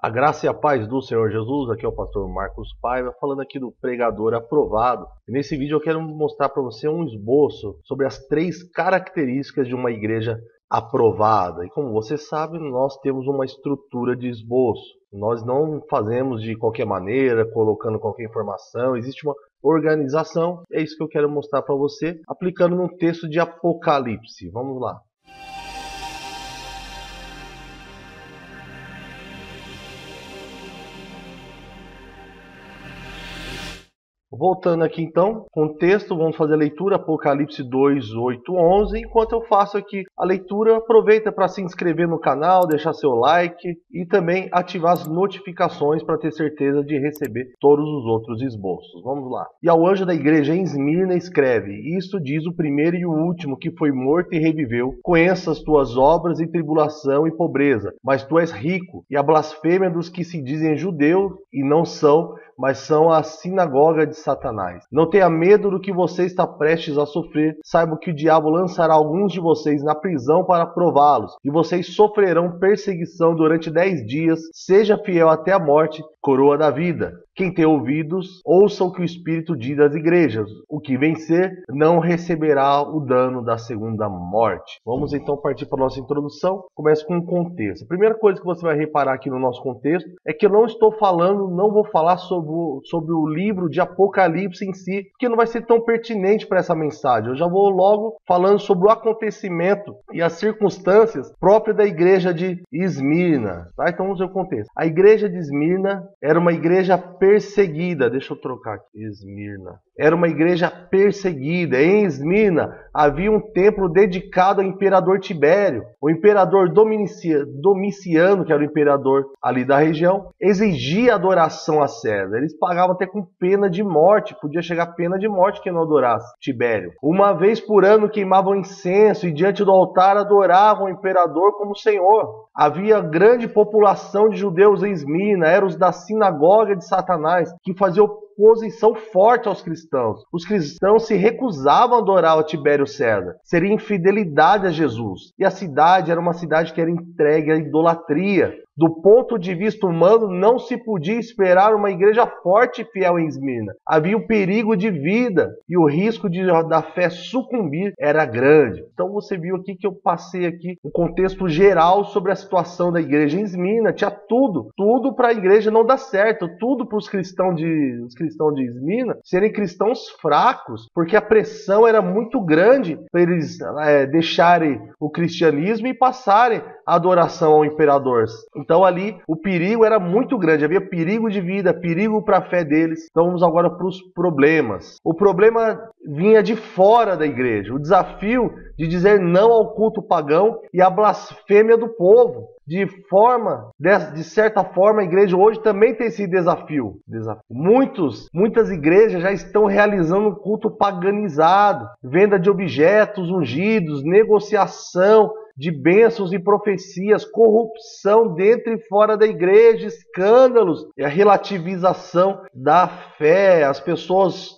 A graça e a paz do Senhor Jesus, aqui é o pastor Marcos Paiva, falando aqui do pregador aprovado. E nesse vídeo eu quero mostrar para você um esboço sobre as 3 características de uma igreja aprovada. E como você sabe, nós temos uma estrutura de esboço. Nós não fazemos de qualquer maneira, colocando qualquer informação, existe uma organização. É isso que eu quero mostrar para você, aplicando num texto de Apocalipse. Vamos lá. Voltando aqui então, contexto, vamos fazer a leitura, Apocalipse 2, 8, 11. Enquanto eu faço aqui a leitura, aproveita para se inscrever no canal, deixar seu like e também ativar as notificações para ter certeza de receber todos os outros esboços. Vamos lá. E ao anjo da igreja em Esmirna escreve: Isto diz o primeiro e o último que foi morto e reviveu. Conheça as tuas obras e tribulação e pobreza, mas tu és rico, e a blasfêmia dos que se dizem judeus e não são, mas são a sinagoga de Satanás. Não tenha medo do que você está prestes a sofrer. Saiba que o diabo lançará alguns de vocês na prisão para prová-los, e vocês sofrerão perseguição durante 10 dias. Seja fiel até a morte, coroa da vida. Quem tem ouvidos, ouça o que o Espírito diz às igrejas. O que vencer não receberá o dano da segunda morte. Vamos então partir para a nossa introdução. Começa com um contexto. A primeira coisa que você vai reparar aqui no nosso contexto é que eu não vou falar sobre o livro de Apocalipse em si, porque não vai ser tão pertinente para essa mensagem. Eu já vou logo falando sobre o acontecimento e as circunstâncias próprias da igreja de Esmirna. Tá? Então vamos ver o contexto. A igreja de Esmirna era uma igreja perseguida. Deixa eu trocar aqui. Esmirna. Era uma igreja perseguida. Em Esmirna havia um templo dedicado ao imperador Tibério. O imperador Domiciano, que era o imperador ali da região, exigia adoração a César. Eles pagavam até com pena de morte. Podia chegar a pena de morte quem não adorasse Tibério. Uma vez por ano queimavam incenso e diante do altar adoravam o imperador como Senhor. Havia grande população de judeus em Esmirna. Eram os da sinagoga de Satanás, que faziam oposição forte aos cristãos. Os cristãos se recusavam a adorar o Tibério César. Seria infidelidade a Jesus. E a cidade era uma cidade que era entregue à idolatria. Do ponto de vista humano, não se podia esperar uma igreja forte e fiel em Esmirna. Havia o perigo de vida e o risco da fé sucumbir era grande. Então você viu aqui que eu passei aqui um contexto geral sobre a situação da igreja em Esmirna. Tinha tudo para a igreja não dar certo, tudo para os cristãos de Esmirna serem cristãos fracos, porque a pressão era muito grande para eles deixarem o cristianismo e passarem a adoração ao imperador. Então ali o perigo era muito grande, havia perigo de vida, perigo para a fé deles. Então vamos agora para os problemas. O problema vinha de fora da igreja, o desafio de dizer não ao culto pagão e a blasfêmia do povo. De certa forma, a igreja hoje também tem esse desafio. Muitas igrejas já estão realizando um culto paganizado, venda de objetos ungidos, negociação de bênçãos e profecias, corrupção dentro e fora da igreja, escândalos e a relativização da fé. As pessoas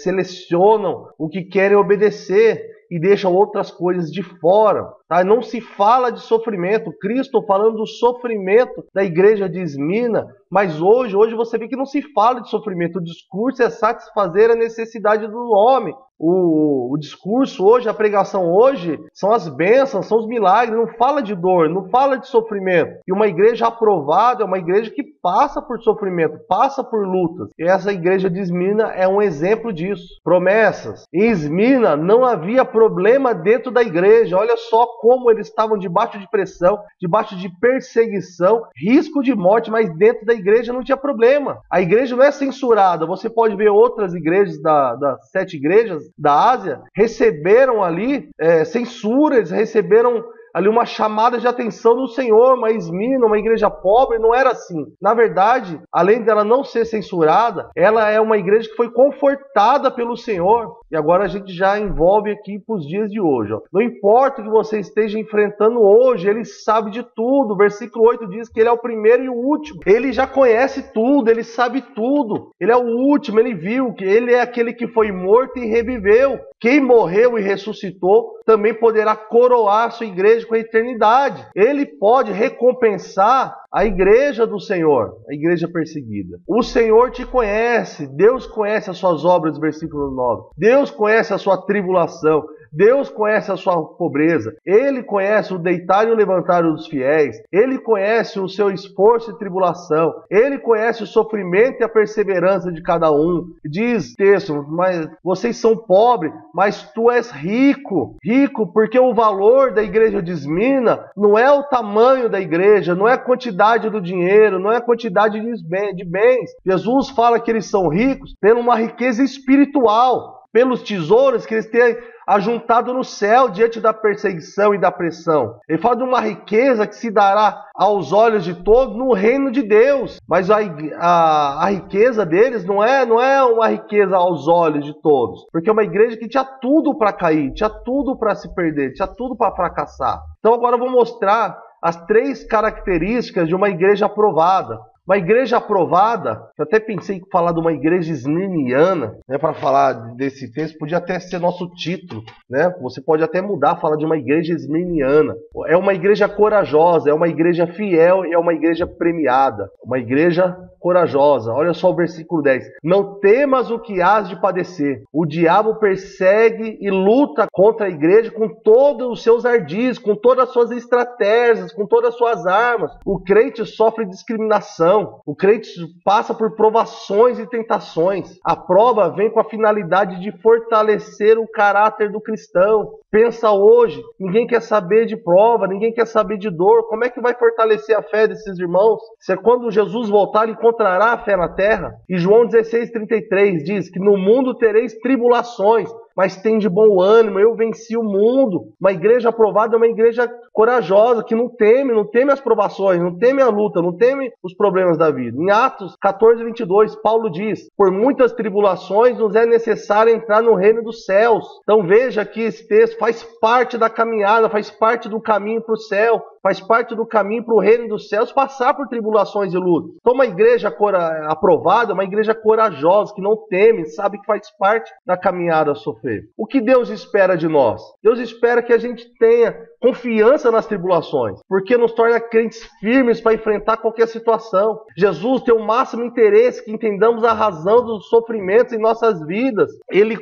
selecionam o que querem obedecer e deixam outras coisas de fora. Tá? Não se fala de sofrimento. Cristo falando do sofrimento da igreja de Esmirna, mas hoje você vê que não se fala de sofrimento. O discurso é satisfazer a necessidade do homem. O discurso hoje, a pregação hoje, são as bênçãos, são os milagres. Não fala de dor, não fala de sofrimento. E uma igreja aprovada é uma igreja que passa por sofrimento, passa por lutas. E essa igreja de Esmirna é um exemplo disso. Promessas. Em Esmirna não havia problema dentro da igreja. Olha só como eles estavam debaixo de pressão, debaixo de perseguição, risco de morte, mas dentro da igreja não tinha problema. A igreja não é censurada. Você pode ver outras igrejas das 7 igrejas da Ásia receberam ali censura, eles receberam ali uma chamada de atenção do Senhor, mas Esmirna, uma igreja pobre, não era assim. Na verdade, além dela não ser censurada, ela é uma igreja que foi confortada pelo Senhor. E agora a gente já envolve aqui para os dias de hoje. Ó. Não importa o que você esteja enfrentando hoje, Ele sabe de tudo. O versículo 8 diz que Ele é o primeiro e o último. Ele já conhece tudo, Ele sabe tudo. Ele é o último, Ele viu que Ele é aquele que foi morto e reviveu. Quem morreu e ressuscitou também poderá coroar a sua igreja com a eternidade. Ele pode recompensar a igreja do Senhor, a igreja perseguida. O Senhor te conhece, Deus conhece as suas obras, versículo 9. Deus conhece a sua tribulação. Deus conhece a sua pobreza, Ele conhece o deitar e o levantar dos fiéis, Ele conhece o seu esforço e tribulação, Ele conhece o sofrimento e a perseverança de cada um. Diz texto, mas vocês são pobres, mas tu és rico. Rico porque o valor da igreja de Esmina não é o tamanho da igreja, não é a quantidade do dinheiro, não é a quantidade de bens. Jesus fala que eles são ricos por uma riqueza espiritual, pelos tesouros que eles têm ajuntado no céu diante da perseguição e da pressão. Ele fala de uma riqueza que se dará aos olhos de todos no reino de Deus. Mas a riqueza deles não é uma riqueza aos olhos de todos. Porque é uma igreja que tinha tudo para cair, tinha tudo para se perder, tinha tudo para fracassar. Então agora eu vou mostrar as 3 características de uma igreja aprovada. Uma igreja aprovada, eu até pensei em falar de uma igreja esminiana, né, para falar desse texto, podia até ser nosso título, né? Você pode até mudar, falar de uma igreja esminiana. É uma igreja corajosa, é uma igreja fiel e é uma igreja premiada. Uma igreja corajosa. Olha só o versículo 10. Não temas o que hás de padecer. O diabo persegue e luta contra a igreja com todos os seus ardis, com todas as suas estratégias, com todas as suas armas. O crente sofre discriminação. O crente passa por provações e tentações. A prova vem com a finalidade de fortalecer o caráter do cristão. Pensa hoje, ninguém quer saber de prova, ninguém quer saber de dor. Como é que vai fortalecer a fé desses irmãos? Se é quando Jesus voltar, ele encontrará a fé na terra. E João 16,33 diz que no mundo tereis tribulações, mas tem de bom ânimo, eu venci o mundo. Uma igreja aprovada é uma igreja corajosa, que não teme as provações, não teme a luta, não teme os problemas da vida. Em Atos 14:22, Paulo diz, por muitas tribulações nos é necessário entrar no reino dos céus. Então veja que esse texto faz parte da caminhada, faz parte do caminho para o céu, faz parte do caminho para o reino dos céus, passar por tribulações e lutas. Então uma igreja aprovada é uma igreja corajosa, que não teme, sabe que faz parte da caminhada a sofrer. O que Deus espera de nós? Deus espera que a gente tenha confiança nas tribulações, porque nos torna crentes firmes para enfrentar qualquer situação. Jesus tem o máximo interesse que entendamos a razão dos sofrimentos em nossas vidas. Ele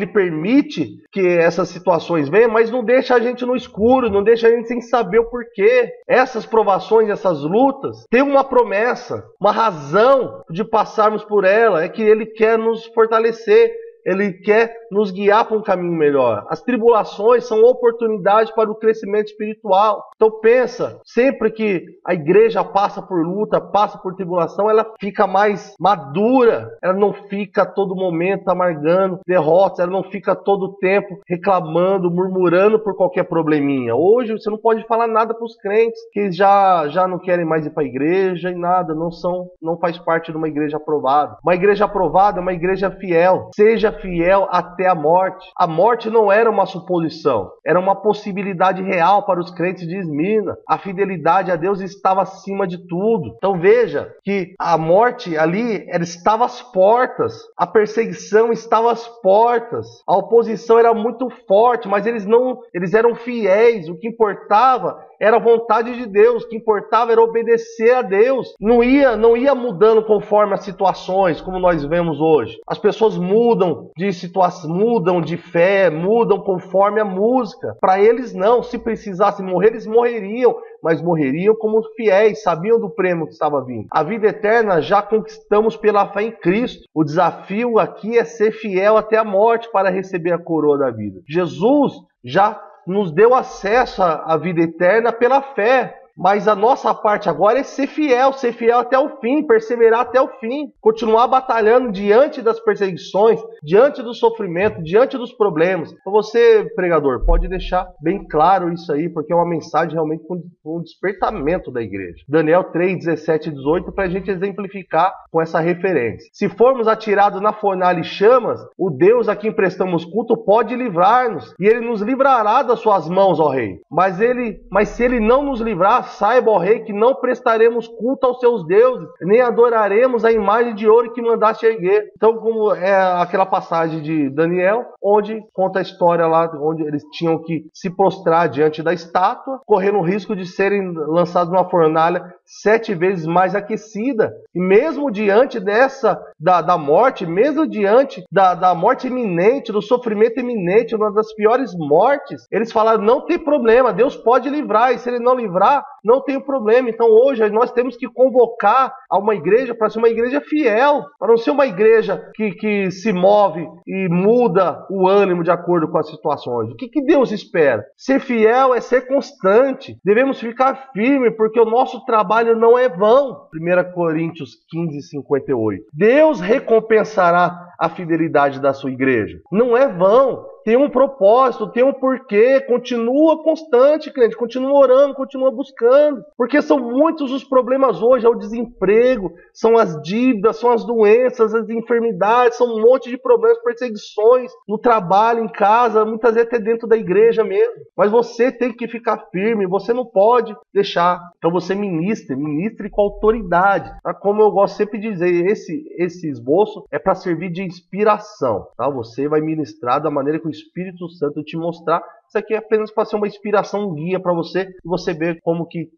permite que essas situações venham, mas não deixa a gente no escuro, não deixa a gente sem saber o porquê. Essas provações, essas lutas, têm uma promessa, uma razão de passarmos por ela, é que Ele quer nos fortalecer. Ele quer nos guiar para um caminho melhor. As tribulações são oportunidades para o crescimento espiritual. Então pensa, sempre que a igreja passa por luta, passa por tribulação, ela fica mais madura. Ela não fica a todo momento amargando derrotas, ela não fica todo tempo reclamando, murmurando por qualquer probleminha. Hoje você não pode falar nada para os crentes que já não querem mais ir para a igreja e nada, não faz parte de uma igreja aprovada. Uma igreja aprovada é uma igreja fiel. Seja fiel até a morte. A morte não era uma suposição, era uma possibilidade real para os crentes de Esmina. A fidelidade a Deus estava acima de tudo. Então veja que a morte ali estava às portas, a perseguição estava às portas, a oposição era muito forte, mas eles eram fiéis. O que importava era a vontade de Deus, o que importava era obedecer a Deus. Não ia mudando conforme as situações, como nós vemos hoje. As pessoas mudam de situação, mudam de fé, mudam conforme a música. Para eles não, se precisassem morrer, eles morreriam, mas morreriam como fiéis, sabiam do prêmio que estava vindo. A vida eterna já conquistamos pela fé em Cristo. O desafio aqui é ser fiel até a morte para receber a coroa da vida. Jesus já nos deu acesso à vida eterna pela fé. Mas a nossa parte agora é ser fiel até o fim, perseverar até o fim, continuar batalhando diante das perseguições, diante do sofrimento, diante dos problemas. Então você, pregador, pode deixar bem claro isso aí, porque é uma mensagem realmente com um despertamento da igreja. Daniel 3, 17 e 18, para a gente exemplificar com essa referência. Se formos atirados na fornalha e chamas, o Deus a quem prestamos culto pode livrar-nos, e ele nos livrará das suas mãos, ó rei. Mas se ele não nos livrar, saiba, ó rei, que não prestaremos culto aos seus deuses, nem adoraremos a imagem de ouro que mandaste erguer. Então, como é aquela passagem de Daniel, onde conta a história lá, onde eles tinham que se prostrar diante da estátua, correndo o risco de serem lançados numa fornalha 7 vezes mais aquecida. E mesmo diante da morte, mesmo diante da morte iminente, do sofrimento iminente, uma das piores mortes, eles falaram, não tem problema, Deus pode livrar, e se ele não livrar, não tem problema. Então hoje nós temos que convocar a uma igreja para ser uma igreja fiel, para não ser uma igreja que se move e muda o ânimo de acordo com as situações. O que Deus espera? Ser fiel é ser constante. Devemos ficar firmes, porque o nosso trabalho não é vão. 1 Coríntios 15, 58. Deus recompensará a fidelidade da sua igreja. Não é vão. Tem um propósito, tem um porquê. Continua constante, crente. Continua orando, continua buscando. Porque são muitos os problemas hoje. É o desemprego, são as dívidas, são as doenças, as enfermidades. São um monte de problemas, perseguições no trabalho, em casa, muitas vezes até dentro da igreja mesmo. Mas você tem que ficar firme. Você não pode deixar. Então você ministre com autoridade. Como eu gosto sempre de dizer, esse esboço é para servir de inspiração. Tá? Você vai ministrar da maneira que o Espírito Santo te mostrar. Isso aqui é apenas para ser uma inspiração, um guia para você, e você ver como que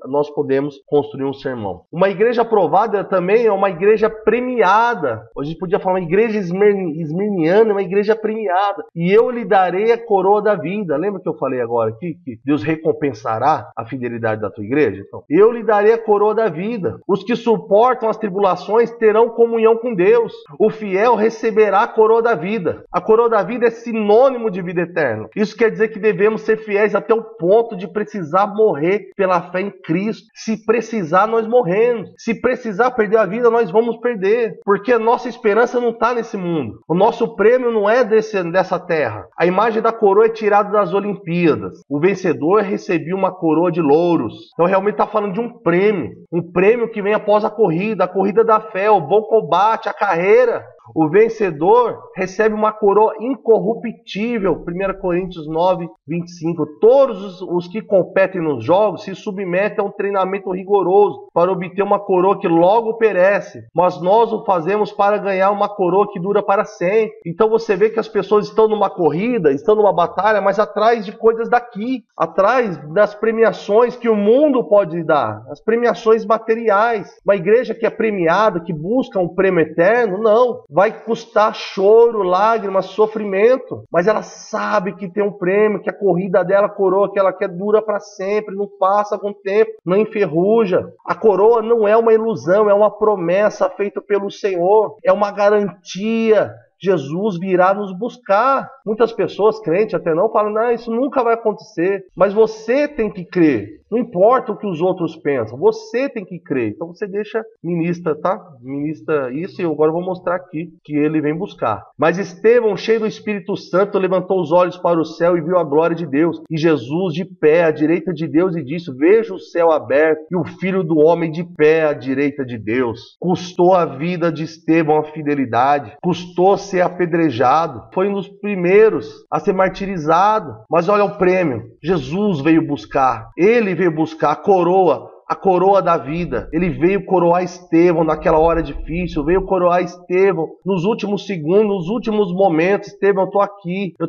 nós podemos construir um sermão. Uma igreja aprovada também é uma igreja premiada. Hoje a gente podia falar uma igreja esmirniana, uma igreja premiada. E eu lhe darei a coroa da vida. Lembra que eu falei agora aqui que Deus recompensará a fidelidade da tua igreja? Então, eu lhe darei a coroa da vida. Os que suportam as tribulações terão comunhão com Deus. O fiel receberá a coroa da vida. A coroa da vida é sinônimo de vida eterna. Isso quer dizer que devemos ser fiéis até o ponto de precisar morrer pela fé em Cristo. Se precisar, nós morremos. Se precisar perder a vida, nós vamos perder. Porque a nossa esperança não está nesse mundo. O nosso prêmio não é dessa terra. A imagem da coroa é tirada das Olimpíadas. O vencedor recebia uma coroa de louros. Então realmente está falando de um prêmio. Um prêmio que vem após a corrida da fé, o bom combate, a carreira. O vencedor recebe uma coroa incorruptível. 1 Coríntios 9, 25. Todos os que competem nos jogos se submetem a um treinamento rigoroso para obter uma coroa que logo perece. Mas nós o fazemos para ganhar uma coroa que dura para sempre. Então você vê que as pessoas estão numa corrida, estão numa batalha, mas atrás de coisas daqui. Atrás das premiações que o mundo pode dar. As premiações materiais. Uma igreja que é premiada, que busca um prêmio eterno, não. Vai custar choro, lágrimas, sofrimento, mas ela sabe que tem um prêmio, que a corrida dela, a coroa que ela quer dura para sempre, não passa com o tempo, não enferruja. A coroa não é uma ilusão, é uma promessa feita pelo Senhor, é uma garantia. Jesus virá nos buscar. Muitas pessoas, crentes até não, falam, não, isso nunca vai acontecer. Mas você tem que crer. Não importa o que os outros pensam, você tem que crer. Então você ministra, tá? Ministra isso e agora eu vou mostrar aqui que ele vem buscar. Mas Estevão, cheio do Espírito Santo, levantou os olhos para o céu e viu a glória de Deus. E Jesus de pé à direita de Deus e disse, vejo o céu aberto e o Filho do Homem de pé à direita de Deus. Custou a vida de Estevão a fidelidade. Custou ser apedrejado. Foi um dos primeiros a ser martirizado. Mas olha o prêmio. Jesus veio buscar. Ele veio buscar a coroa da vida. Ele veio coroar Estevão naquela hora difícil, veio coroar Estevão nos últimos segundos, nos últimos momentos. Estevão, eu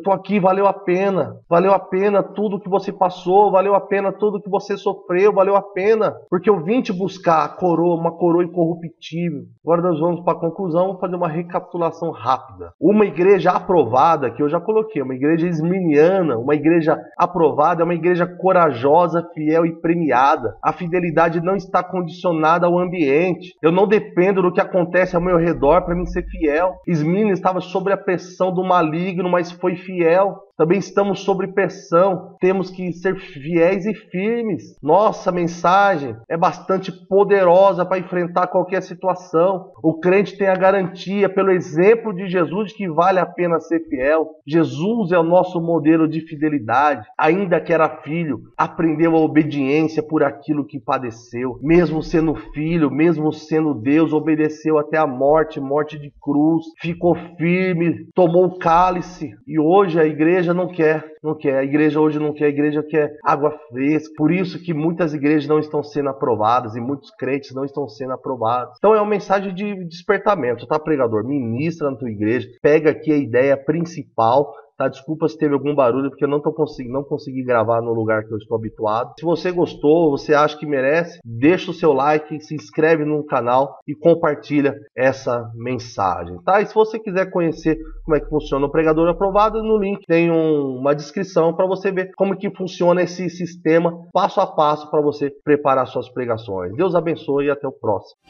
tô aqui, valeu a pena tudo que você passou, valeu a pena tudo que você sofreu, valeu a pena, porque eu vim te buscar a coroa, uma coroa incorruptível. Agora nós vamos para a conclusão, vamos fazer uma recapitulação rápida. Uma igreja aprovada, que eu já coloquei, uma igreja esmirniana, uma igreja aprovada, é uma igreja corajosa, fiel e premiada. A fidelidade não está condicionada ao ambiente. Eu não dependo do que acontece ao meu redor para mim ser fiel. Esmirna estava sob a pressão do maligno, mas foi fiel. também estamos sob pressão, temos que ser fiéis e firmes. Nossa mensagem é bastante poderosa para enfrentar qualquer situação. O crente tem a garantia, pelo exemplo de Jesus, de que vale a pena ser fiel. Jesus é o nosso modelo de fidelidade. Ainda que era filho, aprendeu a obediência por aquilo que padeceu. Mesmo sendo filho, mesmo sendo Deus, obedeceu até a morte, morte de cruz. Ficou firme, tomou o cálice. E hoje a igreja não quer. A igreja hoje não quer, a igreja quer água fresca. Por isso que muitas igrejas não estão sendo aprovadas e muitos crentes não estão sendo aprovados. Então é uma mensagem de despertamento, tá, pregador? Ministra na tua igreja, pega aqui a ideia principal. Tá, desculpa se teve algum barulho, porque eu não consegui gravar no lugar que eu estou habituado. Se você gostou, você acha que merece, deixa o seu like, se inscreve no canal e compartilha essa mensagem, tá? E se você quiser conhecer como é que funciona o Pregador Aprovado, no link tem uma descrição para você ver como que funciona esse sistema passo a passo para você preparar suas pregações. Deus abençoe e até o próximo.